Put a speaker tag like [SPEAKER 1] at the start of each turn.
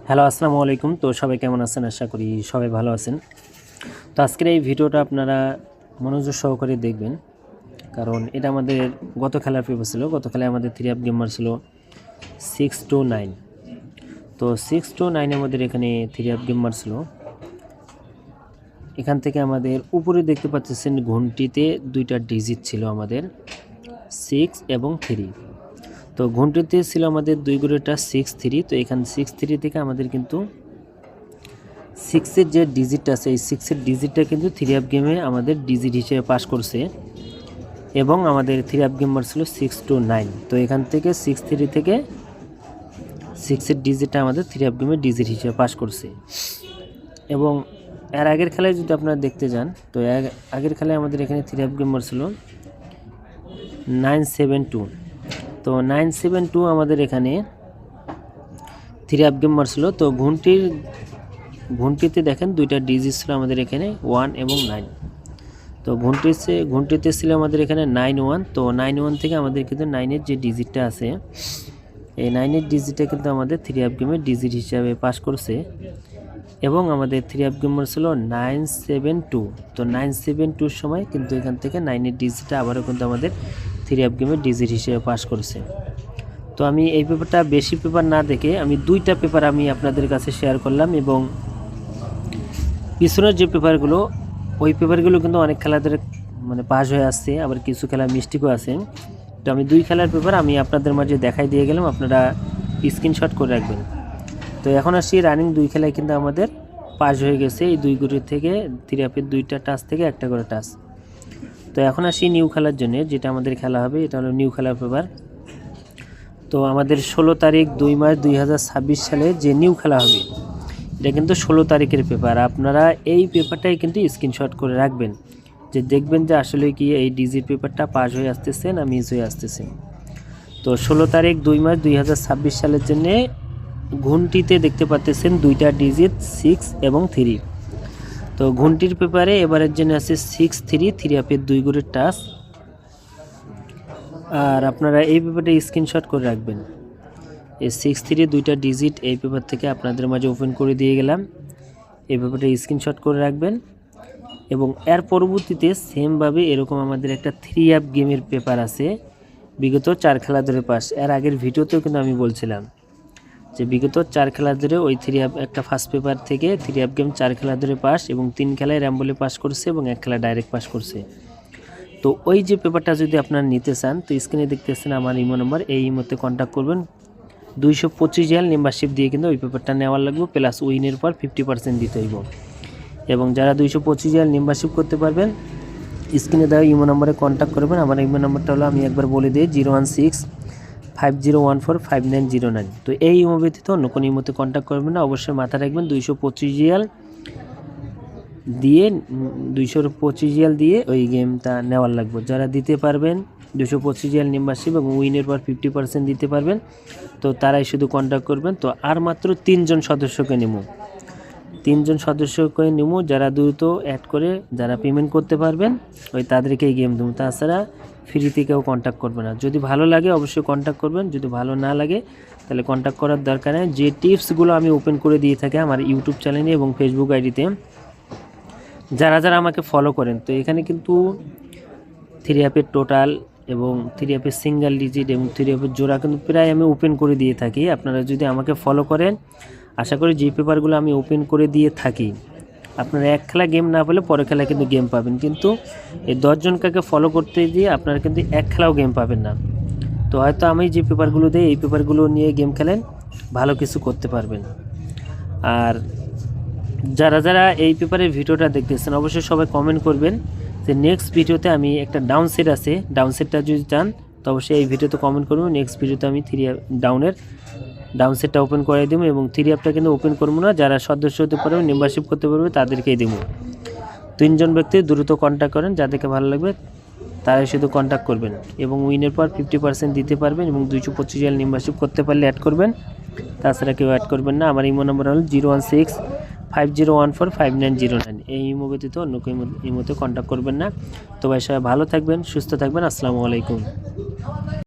[SPEAKER 1] Hello, আসসালামু আলাইকুম। তো সবাই কেমন আছেন? আশা করি সবাই ভালো আছেন। তো আজকের এই ভিডিওটা আপনারা মনোযোগ সহকারে দেখবেন, কারণ এটা আমাদের গত খেলার পেপার ছিল। গত খেলায় আমাদের 3 আপ গেমার ছিল 6 to 9। তো 6 to 9 আমাদের এখানে 3 আপ গেমার ছিল। এখান থেকে আমাদের উপরে দেখতে পাচ্ছেন ঘন্টিতে 2টা ডিজিট ছিল আমাদের 6 এবং 3। তো ঘন্টিতে ছিল আমাদের 2 গুণেরটা 6 3। তো এখানে 6 3 থেকে আমাদের কিন্তু 6-এর যে ডিজিট আছে, এই 6-এর ডিজিটটা কিন্তু 3 আপ গেমে আমাদের ডিজিট হিসেবে পাস করছে এবং আমাদের 3 আপ গেমার ছিল 6 to 9। তো এখান থেকে 6 3 থেকে 6-এর ডিজিটটা আমাদের 3 আপ গেমে ডিজিট হিসেবে পাস করছে। এবং এর আগের খেলায় যদি আপনারা দেখতে যান, তো আগের খেলায় আমাদের এখানে 3 আপ গেমার ছিল 972। তো 972 আমাদের এখানে 3 আপ গেমার ছিল। তো ঘন্টিতে দেখেন 2টা ডিজিট ছিল আমাদের এখানে 1 এবং 9। তো ঘন্টিতে ছিল আমাদের এখানে 91। তো 91 থেকে আমাদের কিন্তু 9-এর যে ডিজিটটা আছে, এই 9-এর ডিজিটটা কিন্তু আমাদের 3 আপ গেমের ডিজিট হিসাবে পাস করছে এবং আমাদের 3 আপ গেমার ছিল 972। তো 972-র সময় কিন্তু এখান থেকে 9-এর ডিজিটটা আবারও কিন্তু আমাদের 3 আপ গেমের ডিজিট হিসেবে পাস করছে। তো আমি এই পেপারটা বেশি পেপার না দেখে আমি 2টা পেপার আমি আপনাদের কাছে শেয়ার করলাম এবং পিছনের যে পেপারগুলো, ওই পেপারগুলো কিন্তু অনেক খেলাদের পাস হয়ে আসছে, আবার কিছু খেলা মিস্টেকও আছে। তো আমি 2 খেলার পেপার আমি আপনাদের মাঝে দেখাই দিয়ে গেলাম, আপনারা স্ক্রিনশট করে রাখবেন। তো এখন আসি রানিং 2 খেলায় কিন্তু আমাদের পাস হয়ে গেছে এই 2 গুটি থেকে 3 আপের 2টা টাচ থেকে একটা করে টাচ। তো এখন আসি নিউ খেলার জন্য, যেটা আমাদের খেলা হবে, এটা হলো নিউ খেলার পেপার। তো আমাদের 16 তারিখ 2 মার্চ 2026 সালে যে নিউ খেলা হবে, এটা কিন্তু 16 তারিখের পেপার। আপনারা এই পেপারটাই কিন্তু স্ক্রিনশট করে রাখবেন, যে দেখবেন যে আসলে কি এই ডিজিট পেপারটা পাস হয়ে আসতেছে না মিস হয়ে আসতেছে। তো 16 তারিখ 2 মার্চ 2026 সালের জন্য ঘন্টিতে দেখতে পাচ্ছেন 2টা ডিজিট 6 এবং 3। তো ঘন্টির পেপারে এবারের জন্য আছে 6 3 3 আপের 2 গুণের টাচ। আর আপনারা এই পেপারটা স্ক্রিনশট করে রাখবেন। এই 6 3 2টা ডিজিট এই পেপার থেকে আপনাদের মাঝে ওপেন করে দিয়ে গেলাম। এই পেপারটা স্ক্রিনশট করে রাখবেন এবং এর পরবর্তীতে সেমভাবে এরকম আমাদের একটা 3 আপ গেমের পেপার আছে বিগত 4 খেলা ধরে পাস। এর আগের ভিডিওতেও কিন্তু আমি বলছিলাম যে বিগত 4 খেলা ধরে ওই 3 আপ একটা ফার্স্ট পেপার থেকে 3 আপ গেম 4 খেলা ধরে পাস এবং 3 খেলায় র্যাম্বলে পাস করছে এবং 1 খেলা ডাইরেক্ট পাস করছে। তো ওই যে পেপারটা যদি আপনারা নিতে চান, তো স্ক্রিনে দেখতেছেন আমার ইমো নাম্বার, এই ইমোতে কন্ট্যাক্ট করবেন। 225 রিয়াল মেম্বারশিপ দিয়ে কিন্তু ওই পেপারটা নেওয়ার লাগবে, প্লাস উইনের পর 50% দিতে হইব। এবং যারা 225 রিয়াল মেম্বারশিপ করতে পারবেন, স্ক্রিনে দেওয়া ইমো নম্বরে কন্ট্যাক্ট করবেন। আমার ইমো নাম্বারটা হলো, আমি একবার বলে দিই, 01650145909। তো এই ইমো ব্যতীত অন্য কোনো ইমোতে কন্ট্যাক্ট করবেন না। অবশ্যই মাথায় রাখবেন 225 রিয়াল দিয়ে ওই গেমটা নেওয়ার লাগবে। যারা দিতে পারবেন 225 রিয়াল মেম্বারশিপ এবং উইনের পর 50% দিতে পারবেন, তো তারাই শুধু কন্ট্যাক্ট করবেন। তো আর মাত্র 3 জন সদস্যকে নেব, 3 জন সদস্যকে নেব, যারা দ্রুত অ্যাড করে যারা পেমেন্ট করতে পারবেন ওই তাদেরকেই গেম দেবো। তাছাড়া ফ্রিতে কেউ কন্ট্যাক্ট করবে না। যদি ভালো লাগে অবশ্যই কন্ট্যাক্ট করবেন, যদি ভালো না লাগে তাহলে কন্ট্যাক্ট করার দরকার নেই। যে টিপসগুলো আমি ওপেন করে দিয়ে থাকি আমার ইউটিউব চ্যানেলে এবং ফেসবুক আইডিতে, যারা যারা আমাকে ফলো করেন, তো এখানে কিন্তু 3 অ্যাপের টোটাল এবং 3 অ্যাপের সিঙ্গেল ডিজিট এবং 3 অ্যাপের জোড়া কিন্তু প্রায় আমি ওপেন করে দিয়ে থাকি। আপনারা যদি আমাকে ফলো করেন, আশা করি যে পেপারগুলো আমি ওপেন করে দিয়ে থাকি, আপনারা এক খেলা গেম না পেলে পরের খেলা কিন্তু গেম পাবেন। কিন্তু এই 10 জনকে ফলো করতে দিয়ে আপনারা কিন্তু এক খেলাও গেম পাবেন না। তো হয়তো আমি যে পেপারগুলো দিই এই পেপারগুলো নিয়ে গেম খেলেন, ভালো কিছু করতে পারবেন। আর যারা যারা এই পেপারের ভিডিওটা দেখতেছেন, অবশ্যই সবাই কমেন্ট করবেন যে নেক্সট ভিডিওতে আমি একটা ডাউন সেট আছে, ডাউন সেটটা যদি চান তো অবশ্যই এই ভিডিওতে কমেন্ট করুন। নেক্সট ভিডিওতে আমি 3 ডাউন সেটটা ওপেন করে দেবো এবং 3 অ্যাপটা কিন্তু ওপেন করবো না। যারা সদস্য হতে পারবে, মেম্বারশিপ করতে পারবে, তাদেরকেই দেবো। 3 জন ব্যক্তি দ্রুত কন্ট্যাক্ট করেন, যাদেরকে ভালো লাগবে তারাই শুধু কন্ট্যাক্ট করবেন এবং উইনের পর 50% দিতে পারবেন এবং 225 রিয়াল মেম্বারশিপ করতে পারলে অ্যাড করবেন, তাছাড়া কেউ অ্যাড করবেন না। আমার ইমো নম্বর হলো 01650145909। এই ইমো ব্যতীত অন্য কেউ ইমোতে কন্ট্যাক্ট করবেন না। তো ভাই সবাই ভালো থাকবেন, সুস্থ থাকবেন। আসসালামু আলাইকুম।